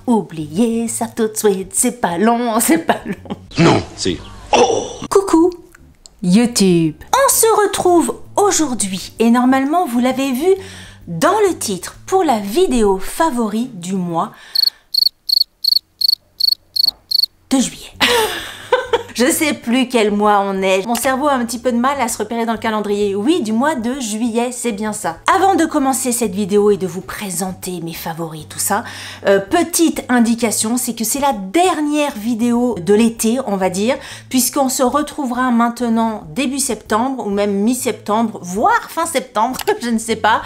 Oubliez ça tout de suite, c'est pas long, c'est pas long. Non, c'est... Oh! Coucou YouTube. On se retrouve aujourd'hui et normalement vous l'avez vu dans le titre pour la vidéo favori du mois de juillet. Je sais plus quel mois on est. Mon cerveau a un petit peu de mal à se repérer dans le calendrier. Oui, du mois de juillet, c'est bien ça. Avant de commencer cette vidéo et de vous présenter mes favoris, tout ça, petite indication, c'est que c'est la dernière vidéo de l'été, on va dire, puisqu'on se retrouvera maintenant début septembre ou même mi-septembre, voire fin septembre, je ne sais pas.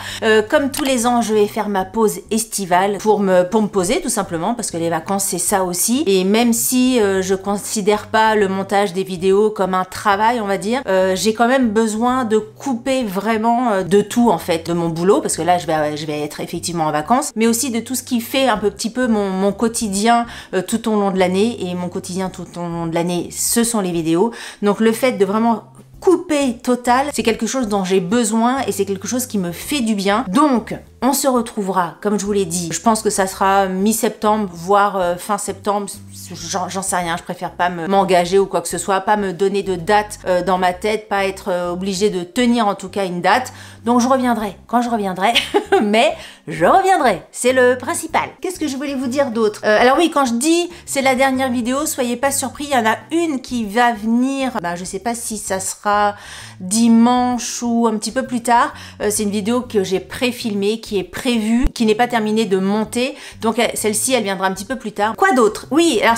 Comme tous les ans, je vais faire ma pause estivale pour me poser tout simplement, parce que les vacances, c'est ça aussi. Et même si je considère pas le montage des vidéos comme un travail, on va dire, j'ai quand même besoin de couper vraiment de tout en fait, de mon boulot, parce que là je vais être effectivement en vacances, mais aussi de tout ce qui fait un petit peu mon quotidien tout au long de l'année, et mon quotidien tout au long de l'année, ce sont les vidéos. Donc le fait de vraiment couper total, c'est quelque chose dont j'ai besoin et c'est quelque chose qui me fait du bien. Donc on se retrouvera, comme je vous l'ai dit, je pense que ça sera mi-septembre, voire fin septembre, j'en sais rien, je préfère pas m'engager ou quoi que ce soit, pas me donner de date dans ma tête, pas être obligée de tenir en tout cas une date. Donc je reviendrai quand je reviendrai, mais je reviendrai, c'est le principal. Qu'est-ce que je voulais vous dire d'autre? Alors oui, quand je dis c'est la dernière vidéo, soyez pas surpris, il y en a une qui va venir, je sais pas si ça sera dimanche ou un petit peu plus tard. C'est une vidéo que j'ai pré-filmée, qui est prévue, qui n'est pas terminée de monter, donc celle-ci elle viendra un petit peu plus tard. Quoi d'autre? Oui, alors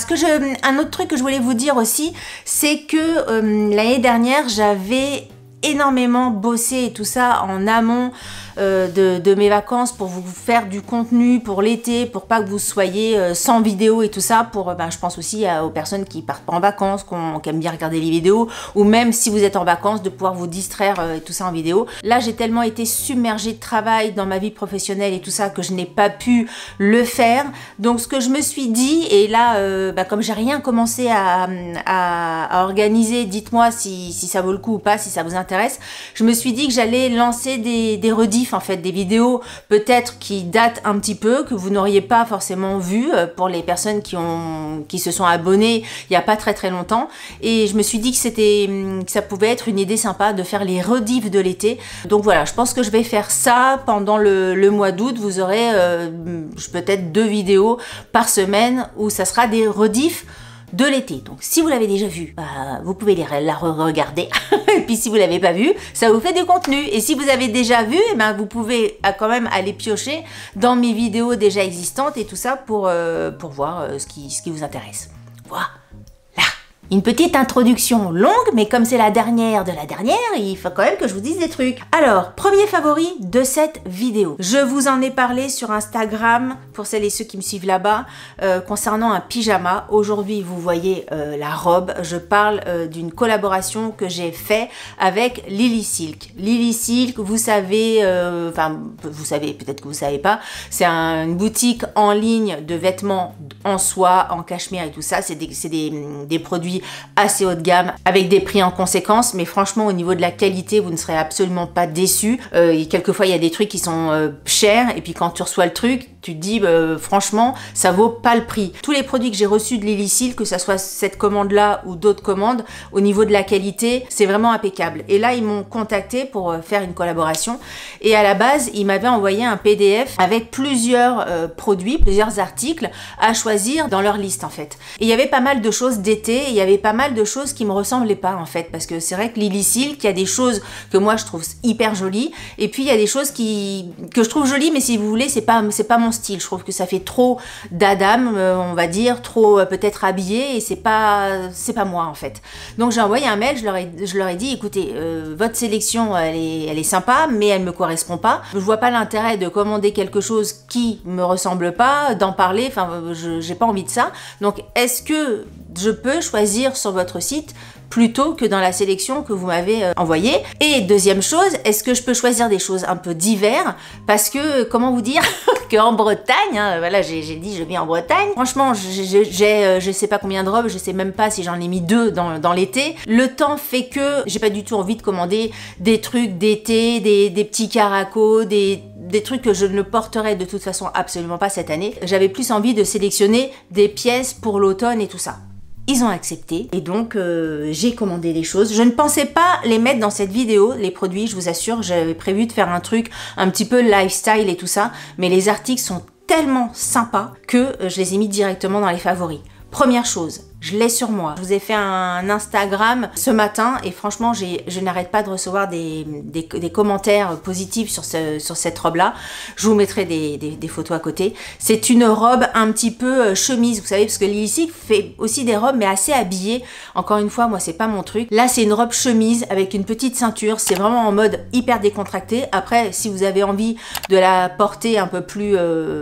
un autre truc que je voulais vous dire aussi, c'est que l'année dernière j'avais énormément bossé et tout ça en amont de mes vacances pour vous faire du contenu pour l'été, pour pas que vous soyez sans vidéo et tout ça, pour je pense aussi aux personnes qui partent pas en vacances, qui aiment bien regarder les vidéos, ou même si vous êtes en vacances de pouvoir vous distraire et tout ça en vidéo. Là j'ai tellement été submergée de travail dans ma vie professionnelle et tout ça que je n'ai pas pu le faire. Donc ce que je me suis dit, et là comme j'ai rien commencé à organiser, dites-moi si ça vaut le coup ou pas, si ça vous intéresse, je me suis dit que j'allais lancer des rediffs en fait, des vidéos peut-être qui datent un petit peu, que vous n'auriez pas forcément vu pour les personnes qui se sont abonnées il n'y a pas très longtemps, et je me suis dit que ça pouvait être une idée sympa de faire les rediffs de l'été. Donc voilà, je pense que je vais faire ça pendant le mois d'août. Vous aurez peut-être 2 vidéos par semaine où ça sera des rediffs de l'été. Donc si vous l'avez déjà vu, vous pouvez la re-regarder. Et puis si vous l'avez pas vu, ça vous fait du contenu. Et si vous avez déjà vu, vous pouvez quand même aller piocher dans mes vidéos déjà existantes et tout ça pour voir ce qui vous intéresse. Voilà. Une petite introduction longue, mais comme c'est la dernière de la dernière, il faut quand même que je vous dise des trucs. Alors, premier favori de cette vidéo. Je vous en ai parlé sur Instagram, pour celles et ceux qui me suivent là-bas, concernant un pyjama. Aujourd'hui, vous voyez la robe. Je parle d'une collaboration que j'ai fait avec Lily Silk. Lily Silk, vous savez, vous savez, peut-être que vous savez pas, c'est une boutique en ligne de vêtements en soie, en cachemire et tout ça. C'est des produits assez haut de gamme avec des prix en conséquence, mais franchement au niveau de la qualité vous ne serez absolument pas déçus. Et quelquefois il y a des trucs qui sont chers, et puis quand tu reçois le truc tu te dis franchement ça vaut pas le prix. Tous les produits que j'ai reçus de Lily Silk, que ça soit cette commande là ou d'autres commandes, au niveau de la qualité c'est vraiment impeccable. Et là ils m'ont contacté pour faire une collaboration, et à la base ils m'avaient envoyé un PDF avec plusieurs produits, plusieurs articles à choisir dans leur liste en fait. Et il y avait pas mal de choses d'été, il y avait pas mal de choses qui me ressemblaient pas en fait, parce que c'est vrai que Lily Silk, il y a des choses que moi je trouve hyper jolies, et puis il y a des choses que je trouve jolies, mais si vous voulez c'est pas mon style. Je trouve que ça fait trop d'Adam, on va dire, trop peut-être habillé, et c'est pas moi en fait. Donc j'ai envoyé un mail, je leur ai dit écoutez, votre sélection elle est sympa, mais elle me correspond pas. Je vois pas l'intérêt de commander quelque chose qui me ressemble pas, d'en parler, j'ai pas envie de ça. Donc est-ce que je peux choisir sur votre site plutôt que dans la sélection que vous m'avez envoyée. Et deuxième chose, est-ce que je peux choisir des choses un peu d'hiver? Parce que, comment vous dire, qu'en Bretagne, hein, voilà, j'ai dit je vis en Bretagne. Franchement, je sais pas combien de robes, je sais même pas si j'en ai mis 2 dans l'été. Le temps fait que j'ai pas du tout envie de commander des trucs d'été, des petits caracos, des trucs que je ne porterai de toute façon absolument pas cette année. J'avais plus envie de sélectionner des pièces pour l'automne et tout ça. Ils ont accepté et donc j'ai commandé des choses. Je ne pensais pas les mettre dans cette vidéo, les produits, je vous assure. J'avais prévu de faire un truc un petit peu lifestyle et tout ça, mais les articles sont tellement sympas que je les ai mis directement dans les favoris. Première chose, je l'ai sur moi. Je vous ai fait un Instagram ce matin et franchement, je n'arrête pas de recevoir des commentaires positifs sur cette robe-là. Je vous mettrai des photos à côté. C'est une robe un petit peu chemise, vous savez, parce que Lily Silk fait aussi des robes, mais assez habillées. Encore une fois, moi, c'est pas mon truc. Là, c'est une robe chemise avec une petite ceinture. C'est vraiment en mode hyper décontracté. Après, si vous avez envie de la porter un peu plus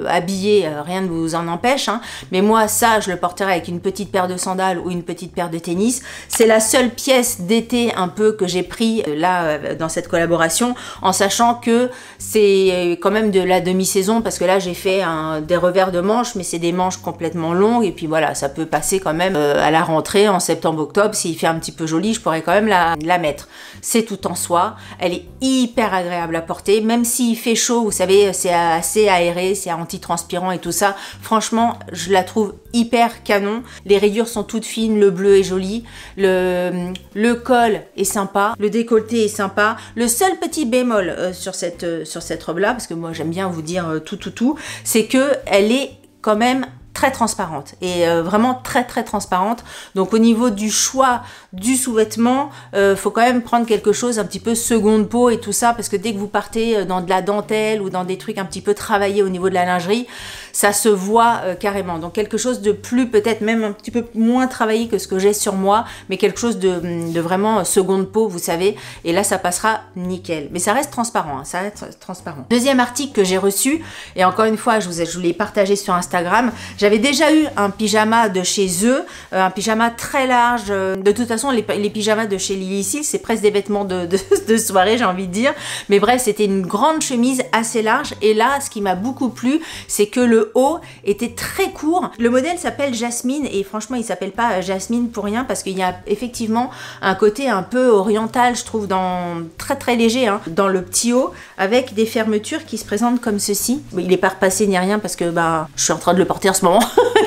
habillée, rien ne vous en empêche, hein. Mais moi, ça, je le porterai avec une petite paire de sandales ou une petite paire de tennis. C'est la seule pièce d'été un peu que j'ai pris là dans cette collaboration, en sachant que c'est quand même de la demi-saison, parce que là j'ai fait des revers de manches, mais c'est des manches complètement longues et puis voilà, ça peut passer quand même à la rentrée en septembre-octobre. S'il fait un petit peu joli, je pourrais quand même la mettre. C'est tout en soi, elle est hyper agréable à porter, même s'il fait chaud, vous savez, c'est assez aéré, c'est anti-transpirant et tout ça. Franchement, je la trouve hyper canon. Les rayures sont toutes fines, le bleu est joli, le col est sympa, le décolleté est sympa. Le seul petit bémol sur cette robe là, parce que moi j'aime bien vous dire tout, c'est que elle est quand même très transparente et vraiment très transparente. Donc au niveau du choix du sous-vêtement, faut quand même prendre quelque chose un petit peu seconde peau et tout ça, parce que dès que vous partez dans de la dentelle ou dans des trucs un petit peu travaillés au niveau de la lingerie, ça se voit carrément. Donc quelque chose de plus, peut-être même un petit peu moins travaillé que ce que j'ai sur moi, mais quelque chose de vraiment seconde peau, vous savez, et là ça passera nickel. Mais ça reste transparent, hein, ça reste transparent. Deuxième article que j'ai reçu, et encore une fois je vous l'ai partagé sur Instagram. J'avais déjà eu un pyjama de chez eux, un pyjama très large. De toute façon, les pyjamas de chez Lily Silk, c'est presque des vêtements de soirée, j'ai envie de dire. Mais bref, c'était une grande chemise assez large. Et là, ce qui m'a beaucoup plu, c'est que le haut était très court. Le modèle s'appelle Jasmine et franchement, il s'appelle pas Jasmine pour rien, parce qu'il y a effectivement un côté un peu oriental, je trouve, très léger, hein, dans le petit haut, avec des fermetures qui se présentent comme ceci. Il n'est pas repassé ni rien parce que je suis en train de le porter en ce moment.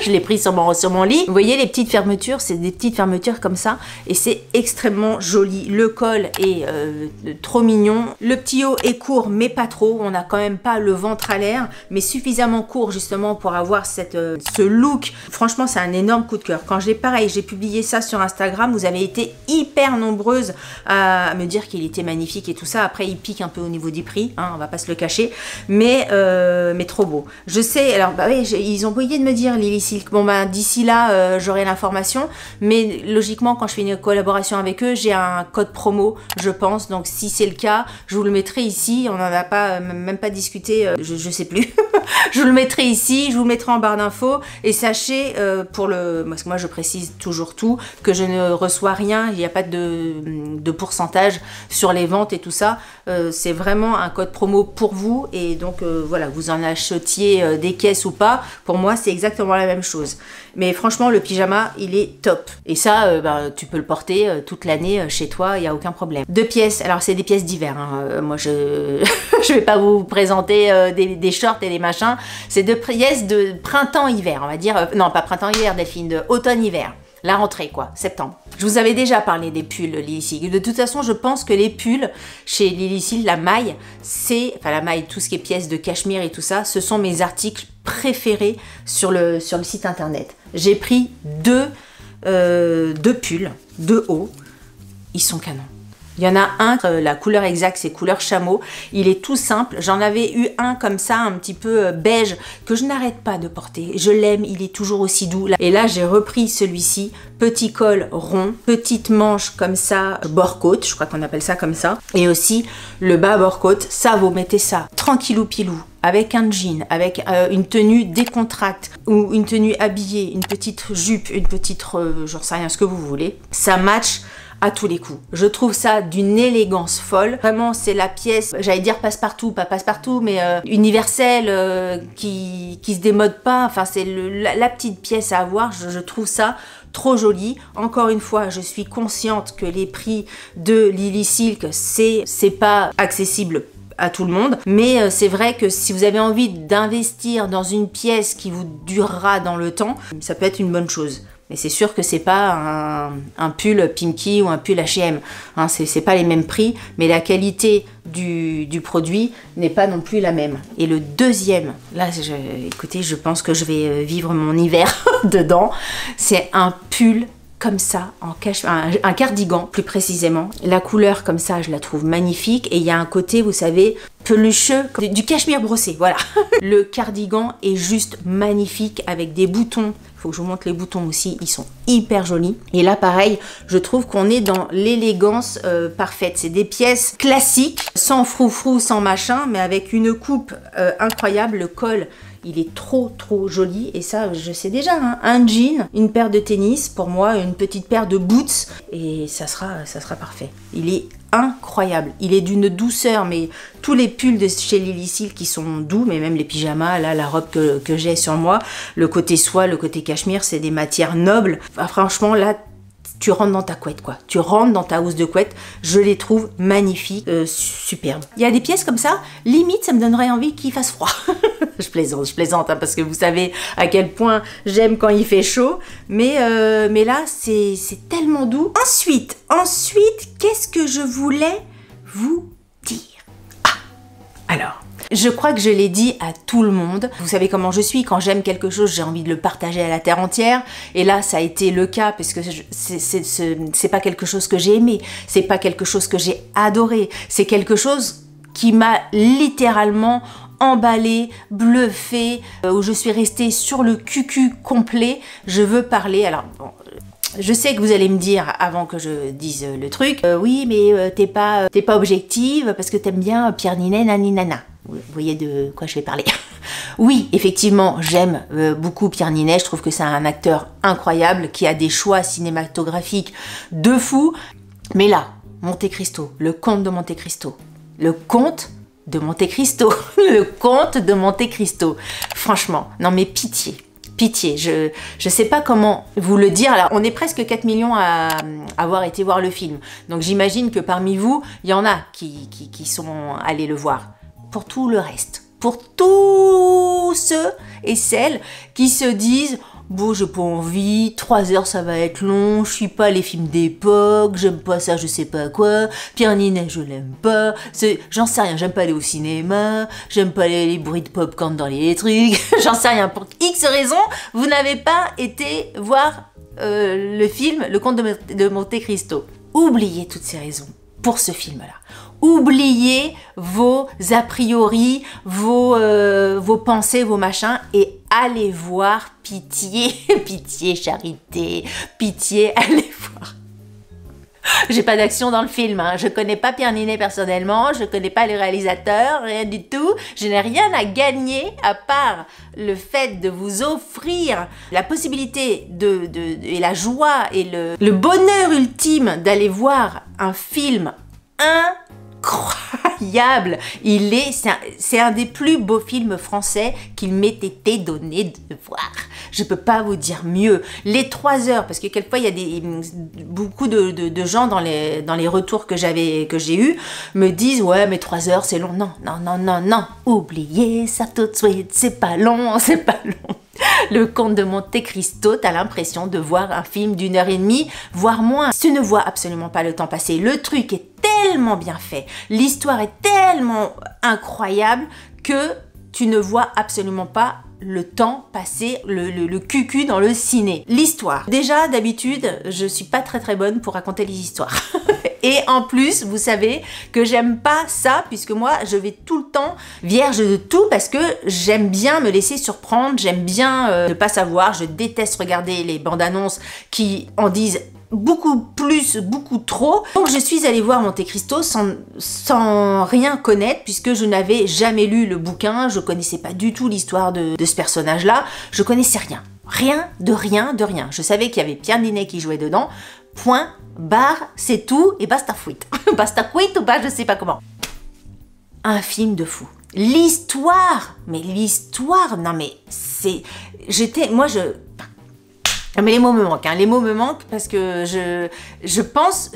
Je l'ai pris sur mon lit. Vous voyez les petites fermetures, c'est des petites fermetures comme ça et c'est extrêmement joli. Le col est trop mignon. Le petit haut est court mais pas trop. On n'a quand même pas le ventre à l'air, mais suffisamment court justement pour avoir ce look. Franchement, c'est un énorme coup de cœur. Quand j'ai publié ça sur Instagram, vous avez été hyper nombreuses à me dire qu'il était magnifique et tout ça. Après, il pique un peu au niveau du prix, hein, on va pas se le cacher, mais trop beau. Je sais, alors oui, ils ont oublié de me dire Lily Silk. Bon d'ici là j'aurai l'information, mais logiquement quand je fais une collaboration avec eux, j'ai un code promo, je pense, donc si c'est le cas, je vous le mettrai ici. On n'en a pas même pas discuté, je sais plus. Je vous le mettrai ici, je vous le mettrai en barre d'infos et sachez parce que moi je précise toujours tout, que je ne reçois rien, il n'y a pas de pourcentage sur les ventes et tout ça. C'est vraiment un code promo pour vous et donc voilà, vous en achetiez des caisses ou pas, pour moi c'est exactement la même chose. Mais franchement le pyjama il est top et ça tu peux le porter toute l'année chez toi, il n'y a aucun problème. 2 pièces, alors c'est des pièces d'hiver, hein. Moi je vais pas vous présenter des shorts et des machins, c'est 2 pièces de printemps-hiver, on va dire, non pas printemps-hiver Delphine, de automne-hiver. La rentrée quoi, septembre. Je vous avais déjà parlé des pulls Lily Silk. De toute façon, je pense que les pulls chez Lily Silk, la maille, la maille, tout ce qui est pièces de cachemire et tout ça, ce sont mes articles préférés sur le site internet. J'ai pris 2 pulls, 2 hauts, ils sont canons. Il y en a un, la couleur exacte c'est couleur chameau, il est tout simple. J'en avais eu un comme ça, un petit peu beige, que je n'arrête pas de porter. Je l'aime, il est toujours aussi doux. Et là j'ai repris celui-ci, petit col rond, petite manche comme ça, bord-côte, je crois qu'on appelle ça comme ça. Et aussi le bas bord-côte, ça vous mettez ça tranquillou pilou, avec un jean, avec une tenue décontracte ou une tenue habillée, une petite jupe, une petite, j'en sais rien, ce que vous voulez. Ça match à tous les coups. Je trouve ça d'une élégance folle. Vraiment, c'est la pièce, j'allais dire passe-partout, pas passe-partout, mais universelle, qui se démode pas. Enfin, c'est la petite pièce à avoir. Je trouve ça trop joli. Encore une fois, je suis consciente que les prix de Lily Silk, c'est pas accessible à tout le monde, mais c'est vrai que si vous avez envie d'investir dans une pièce qui vous durera dans le temps, ça peut être une bonne chose. Mais c'est sûr que c'est pas un pull Pimkie ou un pull H&M, hein, c'est pas les mêmes prix, mais la qualité du produit n'est pas non plus la même. Et le deuxième, là, écoutez, je pense que je vais vivre mon hiver dedans, c'est un pull comme ça, en un cardigan plus précisément. La couleur comme ça, je la trouve magnifique et il y a un côté, vous savez, pelucheux, du cachemire brossé, voilà. Le cardigan est juste magnifique avec des boutons. Faut que je vous montre les boutons aussi, ils sont hyper jolis. Et là, pareil, je trouve qu'on est dans l'élégance parfaite. C'est des pièces classiques, sans froufrou, sans machin, mais avec une coupe incroyable. Le col, il est trop joli. Et ça, je sais déjà, hein. Un jean, une paire de tennis, pour moi, une petite paire de boots. Et ça sera parfait. Il est incroyable. Il est d'une douceur, mais tous les pulls de chez Lily Silk qui sont doux, mais même les pyjamas, là, la robe que j'ai sur moi, le côté soie, le côté cachemire, c'est des matières nobles. Enfin, franchement, là, tu rentres dans ta couette, quoi. Tu rentres dans ta housse de couette. Je les trouve magnifiques, superbes. Il y a des pièces comme ça, limite, ça me donnerait envie qu'il fasse froid. Je plaisante, hein, parce que vous savez à quel point j'aime quand il fait chaud. Mais là, c'est tellement doux. Ensuite, qu'est-ce que je voulais vous dire? Alors, je crois que je l'ai dit à tout le monde. Vous savez comment je suis, quand j'aime quelque chose, j'ai envie de le partager à la terre entière. Et là, ça a été le cas, parce que c'est pas quelque chose que j'ai aimé, c'est pas quelque chose que j'ai adoré, c'est quelque chose qui m'a littéralement emballé, bluffé, où je suis restée sur le cucu complet. Je veux parler, alors bon, je sais que vous allez me dire, avant que je dise le truc, oui, mais t'es pas objective parce que t'aimes bien Pierre Ninet, naninana. Vous voyez de quoi je vais parler. Oui, effectivement, j'aime beaucoup Pierre Ninet. Je trouve que c'est un acteur incroyable qui a des choix cinématographiques de fou. Mais là, Monte Cristo, le comte de Monte Cristo. Le comte de Monte Cristo. Le comte de Monte Cristo. Franchement, non mais pitié. Pitié, je sais pas comment vous le dire. Alors, on est presque 4 millions à avoir été voir le film. Donc j'imagine que parmi vous, il y en a qui sont allés le voir. Pour tout le reste, pour tous ceux et celles qui se disent « Bon, j'ai pas envie, 3 heures ça va être long, je suis pas les films d'époque, j'aime pas ça, je sais pas quoi, Pierre Ninet je l'aime pas, j'en sais rien, j'aime pas aller au cinéma, j'aime pas les bruits de popcorn dans les trucs, j'en sais rien, pour X raisons, vous n'avez pas été voir le film Le Comte de Monte Cristo. » Oubliez toutes ces raisons pour ce film-là. Oubliez vos a priori, vos pensées, vos machins, et allez voir Pitié, Pitié, Charité, Pitié, allez voir. J'ai pas d'action dans le film, hein. Je connais pas Pierre Ninet personnellement, je connais pas les réalisateurs, rien du tout. Je n'ai rien à gagner à part le fait de vous offrir la possibilité et la joie et le bonheur ultime d'aller voir un film incroyable. C'est un des plus beaux films français qu'il m'ait été donné de voir. Je peux pas vous dire mieux. Les 3 heures, parce que quelquefois il y a beaucoup de gens dans les retours que j'ai eu me disent ouais mais 3 heures c'est long. Non, non, non, non, non. Oubliez ça tout de suite. C'est pas long, c'est pas long. Le Comte de Monte Cristo, t'as l'impression de voir un film d'1 heure et demie, voire moins. Tu ne vois absolument pas le temps passer. Le truc est tellement bien fait, l'histoire est tellement incroyable que tu ne vois absolument pas le temps passer, le cucu dans le ciné. L'histoire. Déjà, d'habitude, je suis pas très bonne pour raconter les histoires. Et en plus, vous savez que j'aime pas ça, puisque moi, je vais tout le temps vierge de tout, parce que j'aime bien me laisser surprendre, j'aime bien ne pas savoir, je déteste regarder les bandes annonces qui en disent beaucoup plus, beaucoup trop. Donc je suis allée voir Monte Cristo sans rien connaître, puisque je n'avais jamais lu le bouquin, je connaissais pas du tout l'histoire de ce personnage-là, je connaissais rien. Rien de rien de rien. Je savais qu'il y avait Pierre Ninet qui jouait dedans, Point, barre, c'est tout, et basta fuite. Basta fuite ou pas, je sais pas comment. Un film de fou. L'histoire, mais l'histoire, non mais c'est... Non mais les mots me manquent, hein. Les mots me manquent parce que je pense...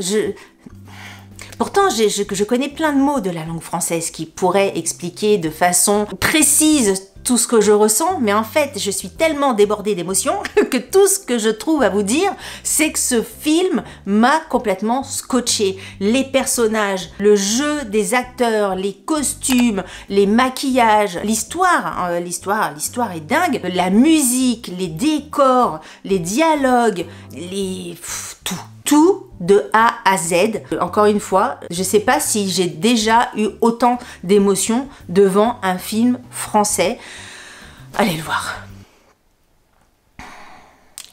Pourtant, je connais plein de mots de la langue française qui pourraient expliquer de façon précise tout ce que je ressens, mais en fait, je suis tellement débordée d'émotions que tout ce que je trouve à vous dire, c'est que ce film m'a complètement scotché. Les personnages, le jeu des acteurs, les costumes, les maquillages, l'histoire, hein, l'histoire est dingue. La musique, les décors, les dialogues, tout de A à Z. Encore une fois, je sais pas si j'ai déjà eu autant d'émotions devant un film français. Allez le voir. Je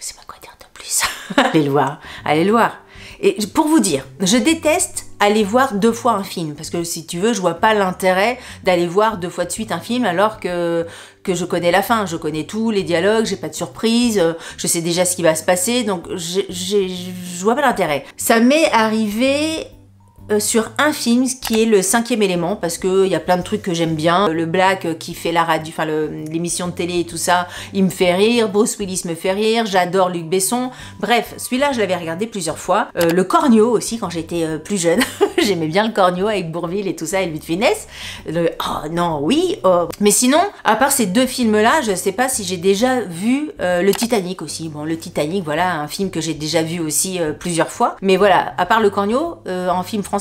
sais pas quoi dire de plus. Allez le voir, allez le voir. Et pour vous dire, je déteste aller voir 2 fois un film, parce que si tu veux, je vois pas l'intérêt d'aller voir 2 fois de suite un film alors que je connais la fin, je connais tout, les dialogues, j'ai pas de surprise, je sais déjà ce qui va se passer, donc je vois pas l'intérêt. Ça m'est arrivé sur un film qui est Le 5e élément, parce que il y a plein de trucs que j'aime bien. Le Black qui fait la radio, enfin l'émission de télé et tout ça, il me fait rire. Bruce Willis me fait rire. J'adore Luc Besson. Bref, celui-là je l'avais regardé plusieurs fois. Le Cornio aussi quand j'étais plus jeune. J'aimais bien le Cornio avec Bourvil et tout ça et Louis de Funès. Oh non, oui. Oh. Mais sinon, à part ces 2 films-là, je sais pas si j'ai déjà vu le Titanic aussi. Bon, le Titanic, voilà, un film que j'ai déjà vu aussi plusieurs fois. Mais voilà, à part le Cornio, en film français,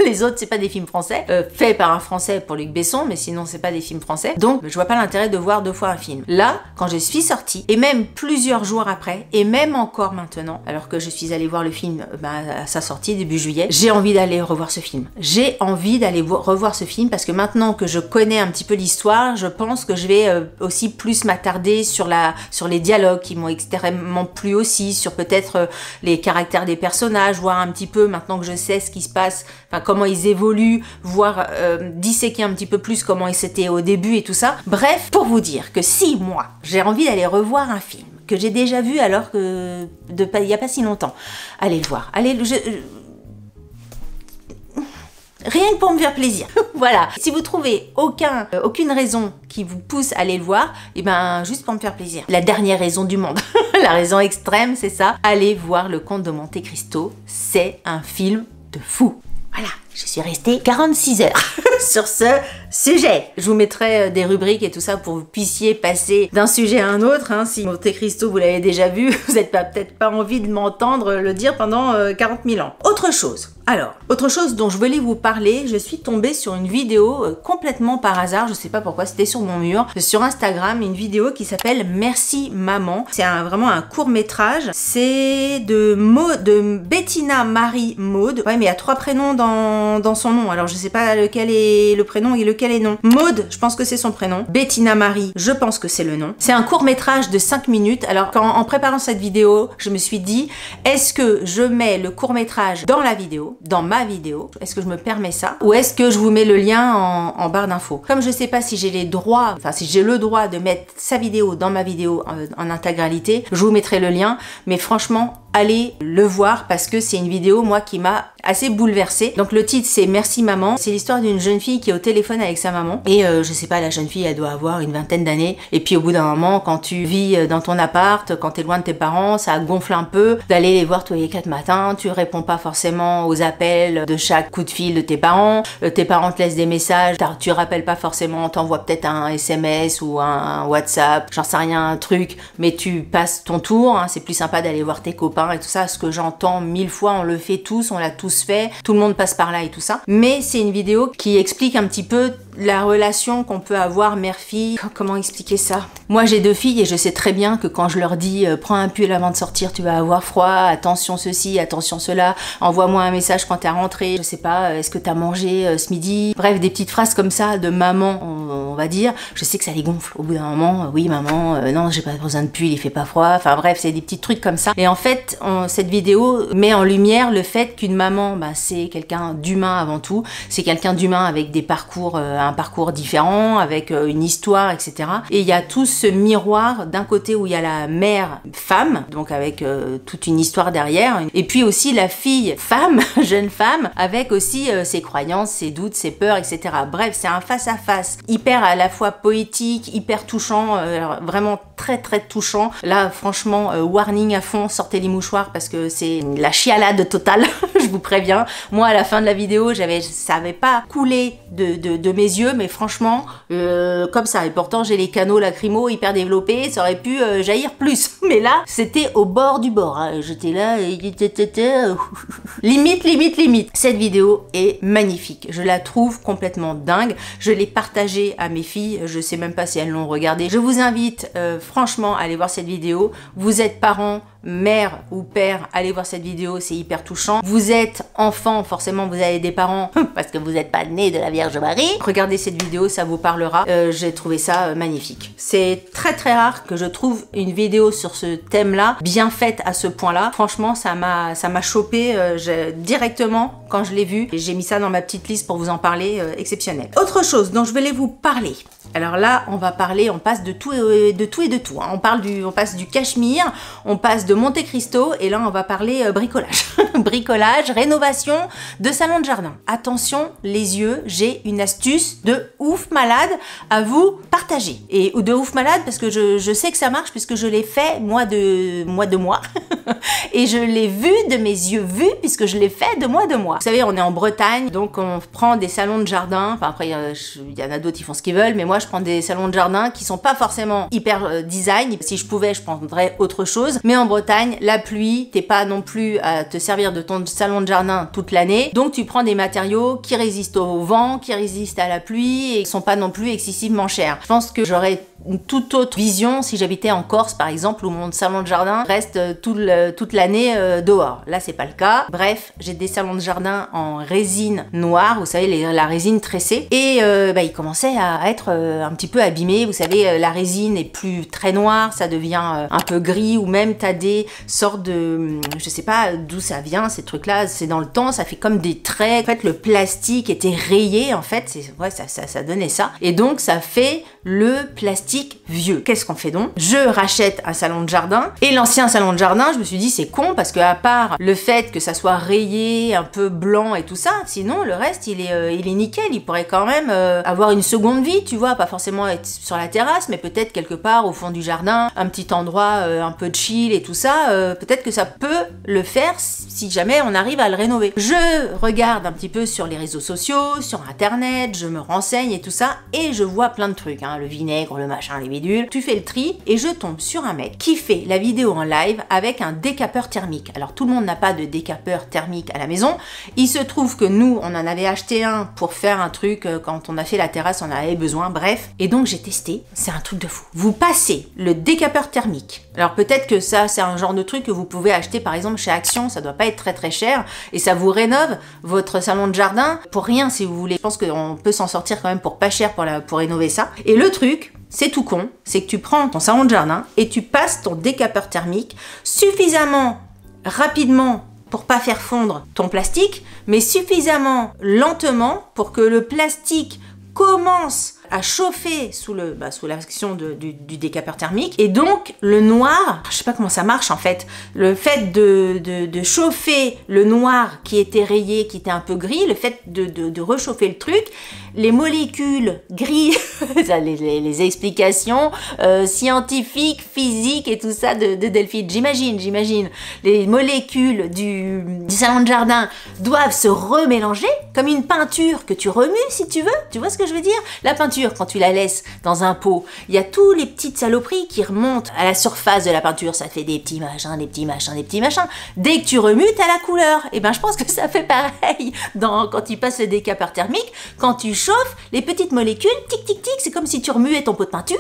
les autres c'est pas des films français, faits par un français pour Luc Besson, mais sinon c'est pas des films français, donc je vois pas l'intérêt de voir 2 fois un film. Là, quand je suis sortie, et même plusieurs jours après, et même encore maintenant, alors que je suis allée voir le film à sa sortie début juillet, j'ai envie d'aller revoir ce film. J'ai envie d'aller revoir ce film parce que maintenant que je connais un petit peu l'histoire, je pense que je vais aussi plus m'attarder sur les dialogues qui m'ont extrêmement plu aussi, sur peut-être les caractères des personnages, voir un petit peu maintenant que je sais ce qui se passe, enfin comment ils évoluent, voir disséquer un petit peu plus comment c'était au début et tout ça. Bref, pour vous dire que si moi j'ai envie d'aller revoir un film que j'ai déjà vu alors que il y a pas si longtemps, allez le voir, rien que pour me faire plaisir. Voilà. Si vous trouvez aucune raison qui vous pousse à aller le voir, et ben juste pour me faire plaisir. La dernière raison du monde, la raison extrême, c'est ça. Allez voir Le Comte de Monte Cristo. C'est un film de fou. Voilà. Je suis restée 46 heures sur ce sujet. Je vous mettrai des rubriques et tout ça pour que vous puissiez passer d'un sujet à un autre. Hein. Si Monte Cristo, vous l'avez déjà vu, vous n'avez peut-être pas envie de m'entendre le dire pendant 40 000 ans. Autre chose. Alors, autre chose dont je voulais vous parler, je suis tombée sur une vidéo complètement par hasard, je sais pas pourquoi, c'était sur mon mur, sur Instagram, une vidéo qui s'appelle Merci Maman. C'est vraiment un court métrage. C'est de Bettina Marie Maud. Ouais, mais il y a 3 prénoms dans son nom, alors je sais pas lequel est le prénom et lequel est non. Maud, je pense que c'est son prénom. Bettina Marie, je pense que c'est le nom. C'est un court métrage de 5 minutes. Alors en préparant cette vidéo, je me suis dit, est-ce que je mets le court métrage dans la vidéo, dans ma vidéo, est-ce que je me permets ça, ou est-ce que je vous mets le lien en barre d'infos? Comme je sais pas si j'ai les droits, enfin si j'ai le droit de mettre sa vidéo dans ma vidéo en intégralité, je vous mettrai le lien, mais franchement, allez le voir parce que c'est une vidéo, moi, qui m'a assez bouleversée. Donc le titre, c'est Merci Maman. C'est l'histoire d'une jeune fille qui est au téléphone avec sa maman. Et je sais pas, la jeune fille, elle doit avoir une vingtaine d'années. Et puis au bout d'un moment, quand tu vis dans ton appart, quand t'es loin de tes parents, ça gonfle un peu d'aller les voir tous les 4 matins. Tu réponds pas forcément aux appels de chaque coup de fil de tes parents. Tes parents te laissent des messages. Tu rappelles pas forcément, t'envoies peut-être un SMS ou un WhatsApp, j'en sais rien, un truc. Mais tu passes ton tour. Hein. C'est plus sympa d'aller voir tes copains et tout ça, ce que j'entends 1000 fois, on le fait tous, on l'a tous fait, tout le monde passe par là et tout ça. Mais c'est une vidéo qui explique un petit peu la relation qu'on peut avoir mère-fille. Comment expliquer ça? Moi j'ai 2 filles et je sais très bien que quand je leur dis prends un pull avant de sortir, tu vas avoir froid, attention ceci, attention cela, envoie-moi un message quand t'es rentrée, je sais pas, est-ce que t'as mangé ce midi? Bref, des petites phrases comme ça de maman, on va dire, je sais que ça les gonfle au bout d'un moment. Oui maman, non j'ai pas besoin de pull, il fait pas froid, enfin bref, c'est des petits trucs comme ça. Et en fait, cette vidéo met en lumière le fait qu'une maman, c'est quelqu'un d'humain avant tout, c'est quelqu'un d'humain avec des parcours un parcours différent, avec une histoire, etc. Et il y a tout ce miroir d'un côté où il y a la mère femme, donc avec toute une histoire derrière, et puis aussi la fille femme, jeune femme, avec aussi ses croyances, ses doutes, ses peurs, etc. Bref, c'est un face-à-face hyper à la fois poétique, hyper touchant, alors vraiment très très touchant. Là, franchement, warning à fond, sortez les mouchoirs parce que c'est la chialade totale, je vous préviens. Moi, à la fin de la vidéo, ça avait pas coulé de mes yeux, mais franchement, comme ça. Et pourtant, j'ai les canaux lacrymaux hyper développés, ça aurait pu jaillir plus. Mais là, c'était au bord du bord. Hein. J'étais là, limite. Cette vidéo est magnifique. Je la trouve complètement dingue. Je l'ai partagée à mes filles. Je sais même pas si elles l'ont regardée. Je vous invite franchement à aller voir cette vidéo. Vous êtes parents, mère ou père, allez voir cette vidéo, c'est hyper touchant. Vous êtes enfant, forcément vous avez des parents parce que vous n'êtes pas né de la Vierge Marie. Regardez cette vidéo, ça vous parlera. J'ai trouvé ça magnifique. C'est très très rare que je trouve une vidéo sur ce thème-là bien faite à ce point-là. Franchement, ça m'a chopé directement quand je l'ai vu. J'ai mis ça dans ma petite liste pour vous en parler, exceptionnel. Autre chose dont je voulais vous parler. Alors là, on va parler, on passe de tout et de tout. Hein. On passe du Cachemire, on passe de Monte Cristo, et là on va parler bricolage. Bricolage, rénovation de salon de jardin. Attention, les yeux, j'ai une astuce de ouf malade à vous partager. Et de ouf malade parce que je sais que ça marche puisque je l'ai fait moi de moi. Et je l'ai vu de mes yeux vus puisque je l'ai fait de moi. Vous savez, on est en Bretagne, donc on prend des salons de jardin. Enfin après, il y en a d'autres qui font ce qu'ils veulent, mais moi je prends des salons de jardin qui sont pas forcément hyper design. Si je pouvais, je prendrais autre chose. Mais en Bretagne, la pluie, t'es pas non plus à te servir de ton salon de jardin toute l'année. Donc tu prends des matériaux qui résistent au vent, qui résistent à la pluie et qui sont pas non plus excessivement chers. Je pense que j'aurais une toute autre vision si j'habitais en Corse par exemple, où mon salon de jardin reste toute l'année dehors. Là c'est pas le cas. Bref, j'ai des salons de jardin en résine noire, vous savez, la résine tressée, et ils commençaient à être un petit peu abîmés. Vous savez, la résine est plus très noire, ça devient un peu gris, ou même t'as des sortes de, je sais pas d'où ça vient ces trucs là, c'est dans le temps, ça fait comme des traits. En fait, le plastique était rayé, en fait, ouais, ça donnait ça, et donc ça fait le plastique vieux. Qu'est-ce qu'on fait donc? Je rachète un salon de jardin, et l'ancien salon de jardin, je me suis dit c'est con parce que à part le fait que ça soit rayé, un peu blanc et tout ça, sinon le reste il est nickel. Il pourrait quand même avoir une seconde vie, tu vois, pas forcément être sur la terrasse, mais peut-être quelque part au fond du jardin, un petit endroit un peu chill et tout ça, peut-être que ça peut le faire si jamais on arrive à le rénover. Je regarde un petit peu sur les réseaux sociaux, sur internet, je me renseigne et tout ça, et je vois plein de trucs, hein, le vinaigre, le machin, les bidules. Tu fais le tri, et je tombe sur un mec qui fait la vidéo en live avec un décapeur thermique. Alors tout le monde n'a pas de décapeur thermique à la maison. Il se trouve que nous, on en avait acheté un pour faire un truc, quand on a fait la terrasse, on en avait besoin, bref. Et donc j'ai testé, c'est un truc de fou. Vous passez le décapeur thermique. Alors peut-être que ça, c'est un genre de truc que vous pouvez acheter par exemple chez Action, ça doit pas être très très cher, et ça vous rénove votre salon de jardin pour rien si vous voulez. Je pense qu'on peut s'en sortir quand même pour pas cher pour rénover ça. Et le truc, c'est tout con, c'est que tu prends ton salon de jardin et tu passes ton décapeur thermique suffisamment rapidement pour pas faire fondre ton plastique, mais suffisamment lentement pour que le plastique commence à chauffer sous l'action du décapeur thermique, et donc le noir, je sais pas comment ça marche en fait, le fait de chauffer le noir qui était rayé, qui était un peu gris, le fait de réchauffer le truc, les molécules gris, les explications scientifiques, physiques et tout ça de Delphine, j'imagine, les molécules du salon de jardin doivent se remélanger comme une peinture que tu remues si tu veux, tu vois ce que je veux dire? La peinture, quand tu la laisses dans un pot, il y a tous les petites saloperies qui remontent à la surface de la peinture, ça fait des petits machins, des petits machins. Dès que tu remues, t'as la couleur. Et ben je pense que ça fait pareil quand tu passes le décapeur thermique, quand tu chauffes, les petites molécules, tic tic tic, c'est comme si tu remuais ton pot de peinture,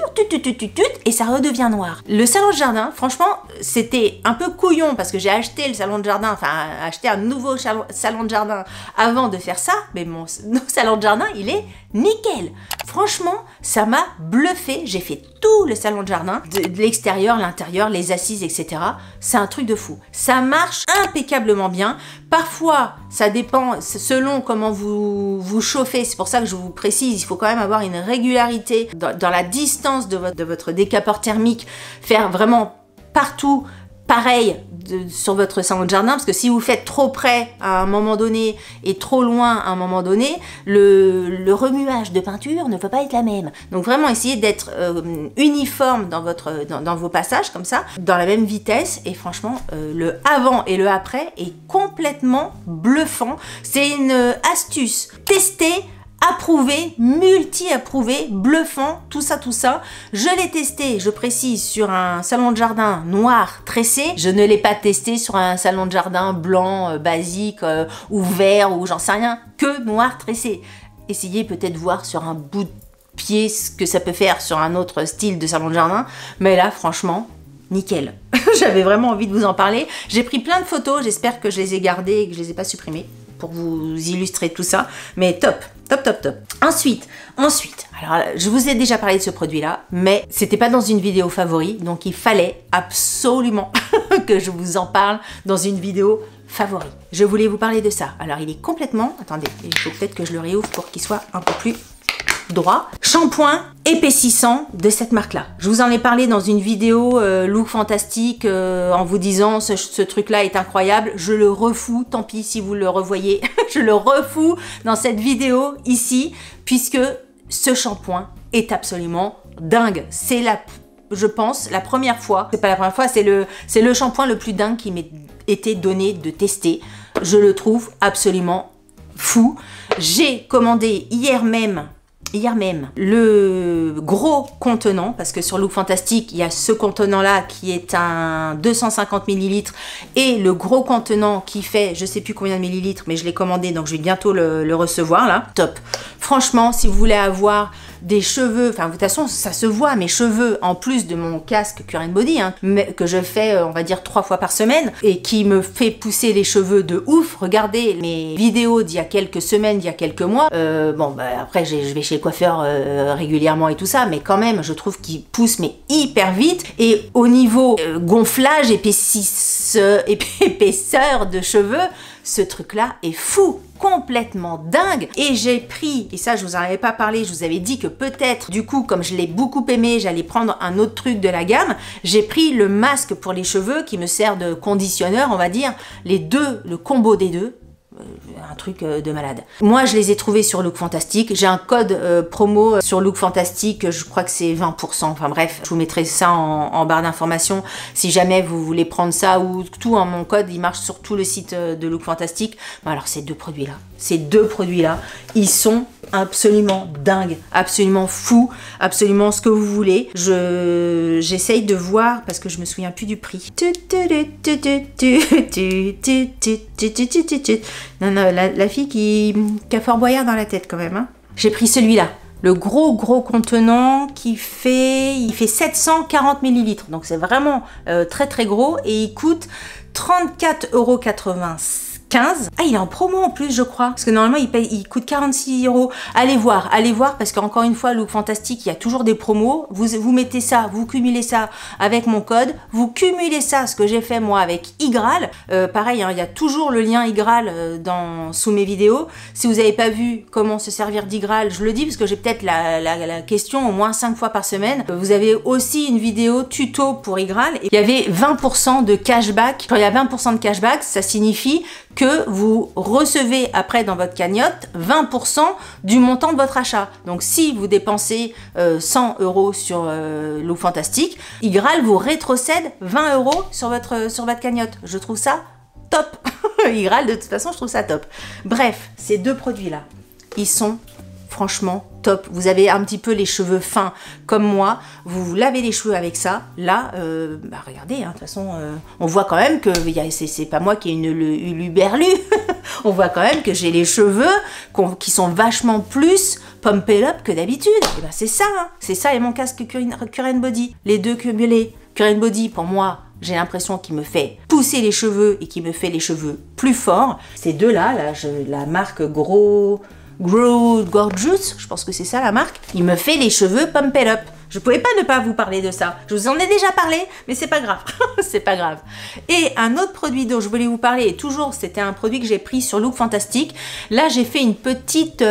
et ça redevient noir. Le salon de jardin, franchement, c'était un peu couillon parce que j'ai acheté le salon de jardin, enfin acheté un nouveau salon de jardin avant de faire ça, mais mon salon de jardin, il est nickel. Franchement, ça m'a bluffé. J'ai fait tout le salon de jardin, de l'extérieur, l'intérieur, les assises, etc. C'est un truc de fou. Ça marche impeccablement bien. Parfois, ça dépend selon comment vous chauffez. C'est pour ça que je vous précise, il faut quand même avoir une régularité dans la distance de votre décapeur thermique. Faire vraiment partout pareil sur votre salon de jardin, parce que si vous faites trop près à un moment donné et trop loin à un moment donné, le remuage de peinture ne peut pas être la même. Donc vraiment essayez d'être uniforme dans vos passages comme ça, dans la même vitesse, et franchement le avant et le après est complètement bluffant. C'est une astuce testée, approuvé, multi-approuvé, bluffant, tout ça. Je l'ai testé, je précise, sur un salon de jardin noir tressé. Je ne l'ai pas testé sur un salon de jardin blanc, basique, ou vert, ou j'en sais rien, que noir tressé. Essayez peut-être de voir sur un bout de pied ce que ça peut faire sur un autre style de salon de jardin. Mais là, franchement, nickel. J'avais vraiment envie de vous en parler. J'ai pris plein de photos, j'espère que je les ai gardées et que je les ai pas supprimées pour vous illustrer tout ça. Mais top. Ensuite, alors je vous ai déjà parlé de ce produit-là, mais c'était pas dans une vidéo favori, donc il fallait absolument que je vous en parle dans une vidéo favori. Je voulais vous parler de ça. Alors il est complètement, attendez, il faut peut-être que je le réouvre pour qu'il soit un peu plus droit. Shampoing épaississant de cette marque-là. Je vous en ai parlé dans une vidéo Look Fantastique en vous disant ce truc-là est incroyable. Je le refous, tant pis si vous le revoyez. Je le refous dans cette vidéo ici, puisque ce shampoing est absolument dingue. C'est je pense, la première fois, c'est pas la première fois, c'est le shampoing le plus dingue qui m'ait été donné de tester. Je le trouve absolument fou. J'ai commandé hier même le gros contenant, parce que sur Look Fantastique il y a ce contenant là qui est un 250 ml et le gros contenant qui fait je sais plus combien de millilitres, mais je l'ai commandé donc je vais bientôt le recevoir là. Top. Franchement, si vous voulez avoir des cheveux, enfin de toute façon ça se voit, mes cheveux en plus de mon casque Cure & Body mais que je fais on va dire 3 fois par semaine et qui me fait pousser les cheveux de ouf. Regardez mes vidéos d'il y a quelques semaines, d'il y a quelques mois. Bon bah après je vais chez le coiffeur régulièrement et tout ça, mais quand même je trouve qu'il pousse mais hyper vite, et au niveau gonflage, épaisseur de cheveux, ce truc là est fou, complètement dingue. Et j'ai pris, et ça je vous en avais pas parlé, je vous avais dit que peut-être du coup comme je l'ai beaucoup aimé, j'allais prendre un autre truc de la gamme. J'ai pris le masque pour les cheveux qui me sert de conditionneur, on va dire, le combo des deux. Un truc de malade. Moi, je les ai trouvés sur Look Fantastique. J'ai un code promo sur Look Fantastique, je crois que c'est 20%. Enfin bref, je vous mettrai ça en barre d'informations si jamais vous voulez prendre ça, ou tout. Mon code, il marche sur tout le site de Look Fantastique. Bon, alors ces deux produits-là, ils sont absolument dingues, absolument fous, absolument ce que vous voulez. J'essaye de voir parce que je me souviens plus du prix. Non, la fille qui a Fort Boyard dans la tête quand même. J'ai pris celui-là, le gros contenant il fait 740 ml. Donc c'est vraiment très gros, et il coûte 34,95 €. Ah, il est en promo en plus, je crois. Parce que normalement, il coûte 46 €. Allez voir, parce qu'encore une fois, Look Fantastique, il y a toujours des promos. Vous mettez ça, vous cumulez ça avec mon code. Vous cumulez ça, ce que j'ai fait moi avec Igral. Pareil, il y a toujours le lien Igral sous mes vidéos. Si vous n'avez pas vu comment se servir d'Igral, je le dis parce que j'ai peut-être la question au moins 5 fois par semaine. Vous avez aussi une vidéo tuto pour Igral. Il y avait 20% de cashback. Quand il y a 20% de cashback, ça signifie que vous recevez après dans votre cagnotte 20% du montant de votre achat. Donc si vous dépensez 100 € sur Look Fantastique, Igral vous rétrocède 20 € sur votre cagnotte. Je trouve ça top. Igral, de toute façon, je trouve ça top. Bref, ces deux produits-là, ils sont franchement top. Vous avez un petit peu les cheveux fins comme moi, vous vous lavez les cheveux avec ça. Là, regardez, de toute façon, on voit quand même que c'est pas moi qui ai une luberlu. On voit quand même que j'ai les cheveux qui sont vachement plus pumped up que d'habitude. Et ben c'est ça, et mon casque Cure & Body. Les deux cumulés. Cure & Body, pour moi, j'ai l'impression qu'il me fait pousser les cheveux et qu'il me fait les cheveux plus forts. Ces deux-là, la marque Grow Gorgeous, je pense que c'est ça la marque. Il me fait les cheveux pump it up. Je pouvais pas ne pas vous parler de ça. Je vous en ai déjà parlé, mais c'est pas grave. C'est pas grave. Et un autre produit dont je voulais vous parler, et toujours, c'était un produit que j'ai pris sur Look Fantastic. Là, j'ai fait une petite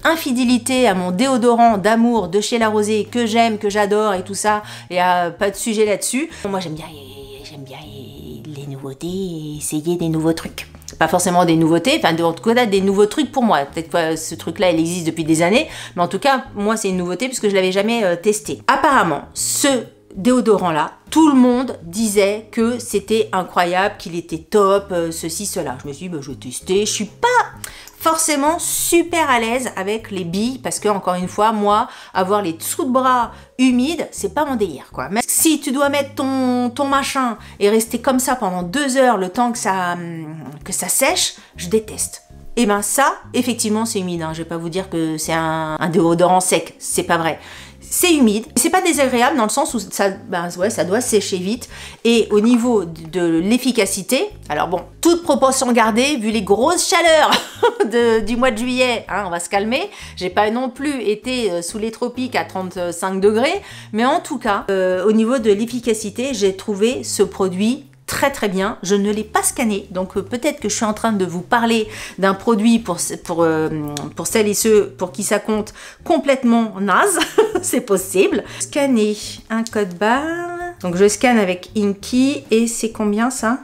infidélité à mon déodorant d'amour de chez La Rosée, que j'aime, que j'adore et tout ça. Il n'y a pas de sujet là-dessus. Moi, j'aime bien les nouveautés et essayer des nouveaux trucs. Pas forcément des nouveautés, enfin en tout cas des nouveaux trucs pour moi. Peut-être que ce truc-là, il existe depuis des années, mais en tout cas, moi, c'est une nouveauté puisque je l'avais jamais testé. Apparemment, ce déodorant-là, tout le monde disait que c'était incroyable, qu'il était top, ceci, cela. Je me suis dit, bah, je vais tester. Je suis pas forcément super à l'aise avec les billes parce que, encore une fois, moi, avoir les dessous de bras humides, c'est pas mon délire, quoi. Mais si tu dois mettre ton machin et rester comme ça pendant 2 heures, le temps que ça sèche, je déteste. Et ben ça, effectivement, c'est humide. Hein. Je vais pas vous dire que c'est un déodorant sec, c'est pas vrai. C'est humide, c'est pas désagréable dans le sens où ça, ça doit sécher vite. Et au niveau de l'efficacité, alors bon, toute proportion gardée, vu les grosses chaleurs du mois de juillet, hein, on va se calmer. J'ai pas non plus été sous les tropiques à 35 degrés, mais en tout cas, au niveau de l'efficacité, j'ai trouvé ce produit très bien. Je ne l'ai pas scanné, donc peut-être que je suis en train de vous parler d'un produit pour celles et ceux pour qui ça compte complètement naze. C'est possible. Scanner un code barre. Donc je scanne avec Inky et c'est combien ça?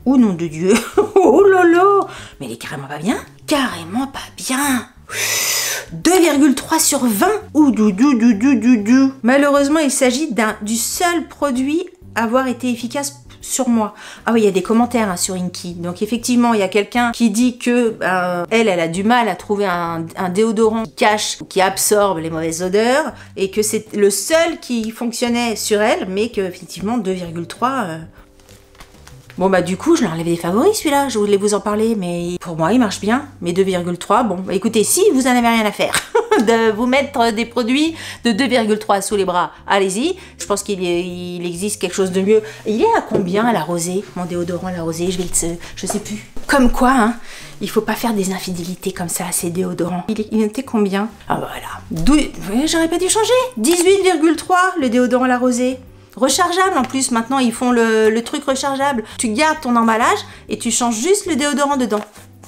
Oh nom de Dieu. Oh là là. Mais il est carrément pas bien. Carrément pas bien. 2,3 sur 20. Ouh, du. Malheureusement, il s'agit du seul produit à avoir été efficace sur moi. Ah oui, il y a des commentaires hein, sur Inky. Donc effectivement, il y a quelqu'un qui dit que elle a du mal à trouver un déodorant qui cache, qui absorbe les mauvaises odeurs et que c'est le seul qui fonctionnait sur elle, mais que effectivement 2,3. Bon bah du coup, je l'ai enlevé des favoris celui-là. Je voulais vous en parler, mais pour moi, il marche bien. Mais 2,3, bon, bah, écoutez, si vous en avez rien à faire de vous mettre des produits de 2,3 sous les bras, allez-y. Je pense qu'il existe quelque chose de mieux. Il est à combien à La Rosée, mon déodorant à La Rosée? Je sais plus. Comme quoi, hein, il faut pas faire des infidélités comme ça à ces déodorants. Il était combien? Ah bah voilà. J'aurais pas dû changer. 18,3 le déodorant à La Rosée. Rechargeable en plus, maintenant ils font le truc rechargeable. Tu gardes ton emballage et tu changes juste le déodorant dedans.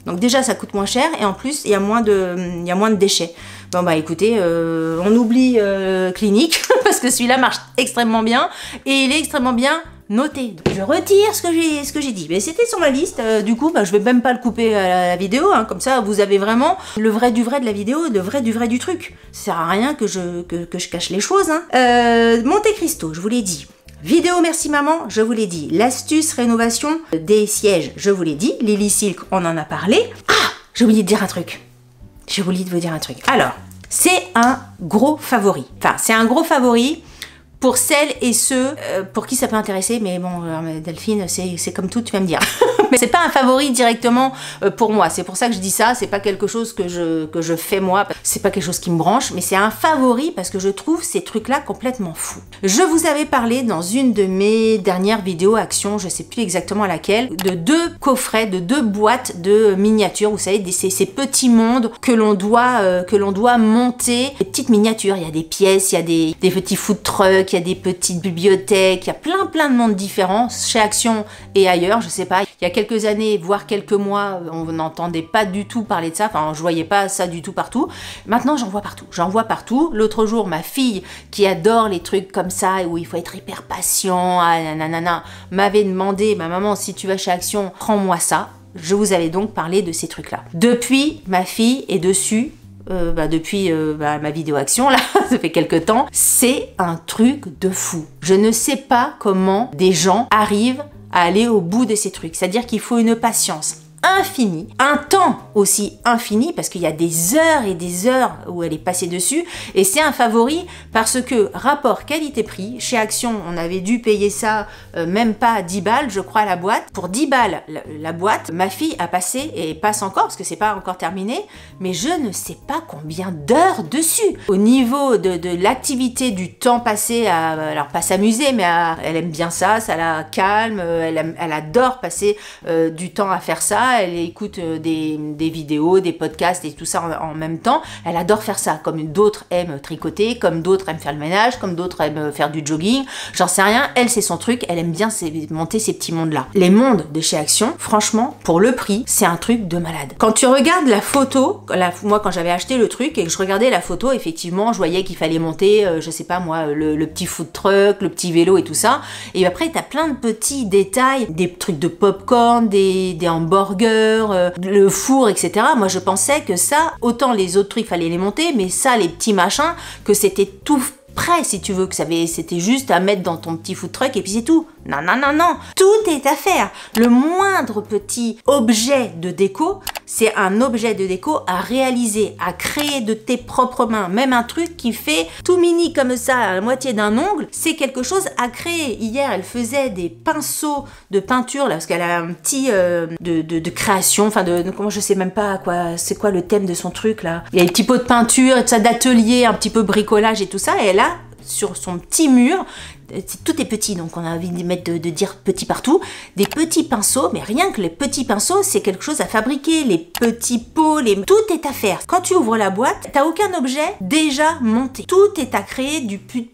Donc déjà ça coûte moins cher et en plus il y a moins de déchets. Bon bah écoutez, on oublie Clinique parce que celui-là marche extrêmement bien et il est extrêmement bien noté. Donc, je retire ce que j'ai dit. Mais c'était sur ma liste, du coup bah, je vais même pas le couper à la vidéo, hein, comme ça vous avez vraiment le vrai du vrai de la vidéo, le vrai du vrai du truc. Ça sert à rien que je cache les choses. Hein. Monte Cristo, je vous l'ai dit. Vidéo merci maman, je vous l'ai dit. L'astuce rénovation des sièges, je vous l'ai dit. Lily Silk, on en a parlé. Ah, j'ai oublié de dire un truc. J'ai oublié de vous dire un truc. Alors, c'est un gros favori. Enfin, c'est un gros favori pour celles et ceux pour qui ça peut intéresser. Mais bon, Delphine, c'est comme tout, tu vas me dire. Mais c'est pas un favori directement pour moi. C'est pour ça que je dis ça. C'est pas quelque chose que je fais moi. C'est pas quelque chose qui me branche. Mais c'est un favori parce que je trouve ces trucs-là complètement fous. Je vous avais parlé dans une de mes dernières vidéos actions, je sais plus exactement laquelle, de 2 coffrets, de 2 boîtes de miniatures. Vous savez, ces petits mondes que l'on doit monter. Des petites miniatures. Il y a des pièces, il y a des petits food trucks, il y a des petites bibliothèques, il y a plein de mondes différents chez Action et ailleurs. Je sais pas. Il y a quelques années, voire quelques mois, on n'entendait pas du tout parler de ça, enfin je voyais pas ça du tout partout. Maintenant j'en vois partout, L'autre jour, ma fille qui adore les trucs comme ça, où il faut être hyper patient, m'avait demandé, ma maman, si tu vas chez Action, prends-moi ça. Je vous avais donc parlé de ces trucs-là. Depuis, ma fille est dessus, depuis ma vidéo action, là, ça fait quelques temps, c'est un truc de fou. Je ne sais pas comment des gens arrivent à aller au bout de ces trucs. C'est-à-dire qu'il faut une patience infinie, un temps aussi infini, parce qu'il y a des heures et des heures où elle est passée dessus, et c'est un favori parce que rapport qualité-prix, chez Action, on avait dû payer ça même pas 10 balles, je crois, la boîte. Pour 10 balles, la boîte, ma fille a passé, et passe encore, parce que c'est pas encore terminé, mais je ne sais pas combien d'heures dessus. Au niveau de l'activité, du temps passé à, alors pas s'amuser, mais elle aime bien ça, ça la calme, elle adore passer du temps à faire ça. ça, elle écoute des vidéos, des podcasts et tout ça en même temps. Elle adore faire ça, comme d'autres aiment tricoter, comme d'autres aiment faire le ménage, comme d'autres aiment faire du jogging, j'en sais rien. Elle, c'est son truc, elle aime bien monter ces petits mondes-là. Les mondes de chez Action, franchement, pour le prix, c'est un truc de malade. Quand tu regardes la photo, moi quand j'avais acheté le truc et que je regardais la photo, effectivement, je voyais qu'il fallait monter, je sais pas moi, le petit food truck, le petit vélo et tout ça. Et après, t'as plein de petits détails, des trucs de popcorn, des hamburgers, le four, etc. Moi, je pensais que ça, autant les autres trucs, fallait les monter, mais ça, les petits machins, que c'était tout prêt, si tu veux, que c'était juste à mettre dans ton petit food truck et puis c'est tout. Non, non, non, non. Tout est à faire. Le moindre petit objet de déco, c'est un objet de déco à réaliser, à créer de tes propres mains. Même un truc qui fait tout mini comme ça, à la moitié d'un ongle, c'est quelque chose à créer. Hier, elle faisait des pinceaux de peinture, là, parce qu'elle a un petit de création, enfin comment, je sais même pas quoi, c'est quoi le thème de son truc là. Il y a des petits pots de peinture, tout ça, d'atelier, un petit peu bricolage et tout ça, et elle a sur son petit mur, tout est petit, donc on a envie de dire petit partout, des petits pinceaux, mais rien que les petits pinceaux, c'est quelque chose à fabriquer, les petits pots, tout est à faire. Quand tu ouvres la boîte, t'as aucun objet déjà monté. Tout est à créer du plus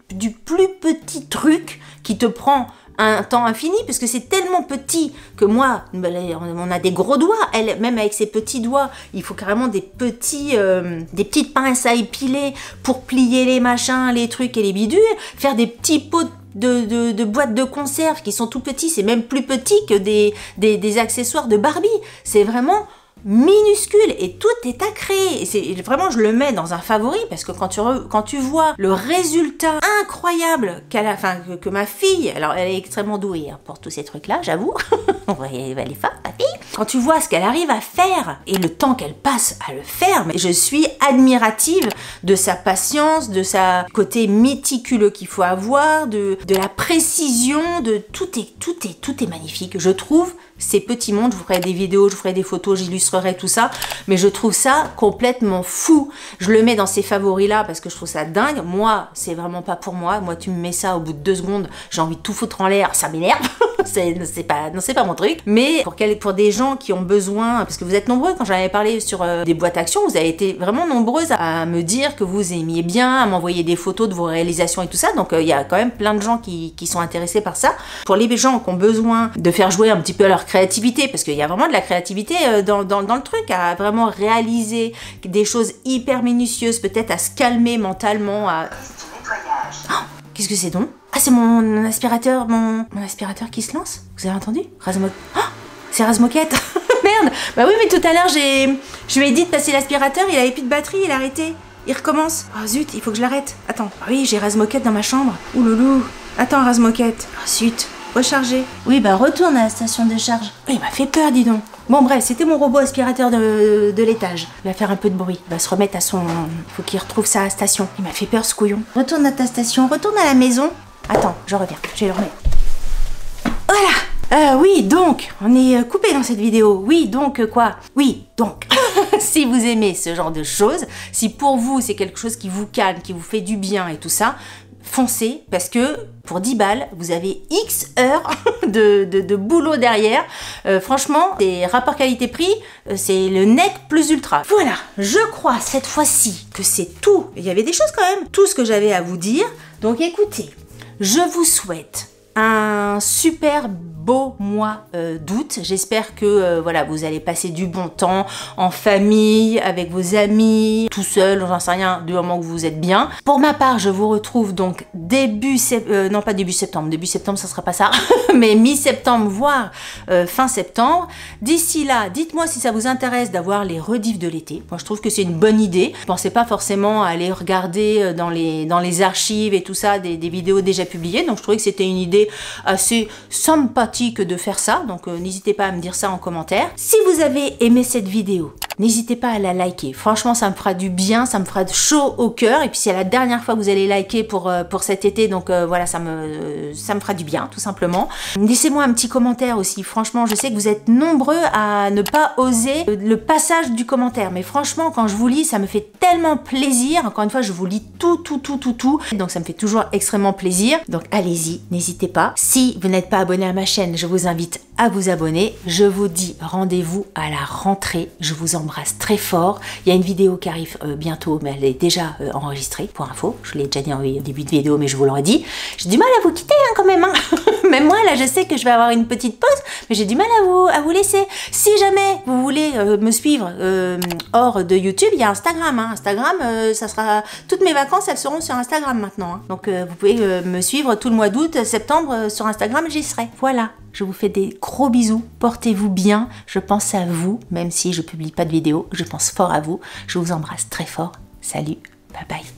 petit truc qui te prend un temps infini, parce que c'est tellement petit que moi, on a des gros doigts, elle, même avec ses petits doigts, il faut carrément des petites pinces à épiler pour plier les machins, les trucs et les bidules, faire des petits pots de boîtes de conserve qui sont tout petits, c'est même plus petit que des accessoires de Barbie, c'est vraiment minuscule et tout est à créer. Et c'est vraiment, je le mets dans un favori parce que quand tu vois le résultat incroyable que ma fille, alors elle est extrêmement douée pour tous ces trucs-là, j'avoue. Elle est forte, ma fille. Quand tu vois ce qu'elle arrive à faire et le temps qu'elle passe à le faire, mais je suis admirative de sa patience, de sa côté méticuleux qu'il faut avoir, de la précision, de tout est magnifique. Je trouve ces petits mondes, je vous ferai des vidéos, je vous ferai des photos, j'illustrerai tout ça, mais je trouve ça complètement fou. Je le mets dans ces favoris là parce que je trouve ça dingue. Moi, c'est vraiment pas pour moi. Moi, tu me mets ça au bout de 2 secondes, j'ai envie de tout foutre en l'air, ça m'énerve. c'est pas mon truc. Mais pour des gens qui ont besoin, parce que vous êtes nombreux, quand j'en avais parlé sur des boîtes Action, vous avez été vraiment nombreuses à me dire que vous aimiez bien, à m'envoyer des photos de vos réalisations et tout ça. Donc il y a quand même plein de gens qui sont intéressés par ça. Pour les gens qui ont besoin de faire jouer un petit peu leur créativité, parce qu'il y a vraiment de la créativité dans le truc, à vraiment réaliser des choses hyper minutieuses, peut-être à se calmer mentalement, à... Oh, qu'est-ce que c'est donc? Ah, c'est mon aspirateur, mon aspirateur qui se lance. Vous avez entendu? Oh, c'est Razmoquette. Merde. Bah oui, mais tout à l'heure, je lui ai dit de passer l'aspirateur, il avait plus de batterie, il a arrêté. Il recommence. Oh zut, il faut que je l'arrête. Attends. Ah oui, j'ai Razmoquette dans ma chambre. Ouh loulou. Attends, Razmoquette. Oh zut. Recharger. Oui, bah retourne à la station de charge. Oh, il m'a fait peur, dis donc. Bon, bref, c'était mon robot aspirateur de l'étage. Il va faire un peu de bruit. Il va se remettre à son... Faut qu'il retrouve sa station. Il m'a fait peur, ce couillon. Retourne à ta station, retourne à la maison. Attends, je reviens. Je vais le remettre. Voilà. Oui, donc, on est coupé dans cette vidéo. Oui, donc, quoi? Oui, donc, si vous aimez ce genre de choses, si pour vous, c'est quelque chose qui vous calme, qui vous fait du bien et tout ça, foncez, parce que pour 10 balles, vous avez X heures de boulot derrière. Franchement, des rapports qualité-prix, c'est le NEC plus ultra. Voilà, je crois cette fois-ci que c'est tout. Il y avait des choses quand même, tout ce que j'avais à vous dire. Donc écoutez, je vous souhaite un super beau mois d'août. J'espère que voilà, vous allez passer du bon temps en famille, avec vos amis, tout seul, j'en sais rien, du moment que vous êtes bien. Pour ma part, je vous retrouve donc non pas début septembre ça sera pas ça, mais mi-septembre, voire fin septembre. D'ici là, dites-moi si ça vous intéresse d'avoir les rediffs de l'été. Moi, je trouve que c'est une bonne idée. Je pensais pas forcément à aller regarder dans les archives et tout ça, des vidéos déjà publiées, donc je trouvais que c'était une idée assez sympathique de faire ça, donc n'hésitez pas à me dire ça en commentaire. Si vous avez aimé cette vidéo, n'hésitez pas à la liker. Franchement, ça me fera du bien, ça me fera chaud au cœur. Et puis c'est la dernière fois que vous allez liker pour cet été, donc voilà, ça me fera du bien, tout simplement. Laissez-moi un petit commentaire aussi. Franchement, je sais que vous êtes nombreux à ne pas oser le passage du commentaire, mais franchement, quand je vous lis, ça me fait tellement plaisir. Encore une fois, je vous lis tout. Donc ça me fait toujours extrêmement plaisir. Donc allez-y, n'hésitez pas. Si vous n'êtes pas abonné à ma chaîne, je vous invite à vous abonner. Je vous dis rendez-vous à la rentrée. Je vous embrasse très fort. Il y a une vidéo qui arrive bientôt, mais elle est déjà enregistrée, pour info. Je l'ai déjà dit en début de vidéo, mais je vous l'aurais dit. J'ai du mal à vous quitter quand même. Même moi, là, je sais que je vais avoir une petite pause, mais j'ai du mal à vous laisser. Si jamais vous voulez me suivre hors de YouTube, il y a Instagram. Instagram, ça sera... Toutes mes vacances, elles seront sur Instagram maintenant. Donc, vous pouvez me suivre tout le mois d'août, septembre, sur Instagram, j'y serai. Voilà. Je vous fais des gros bisous, portez-vous bien, je pense à vous, même si je publie pas de vidéo, je pense fort à vous, je vous embrasse très fort, salut, bye bye.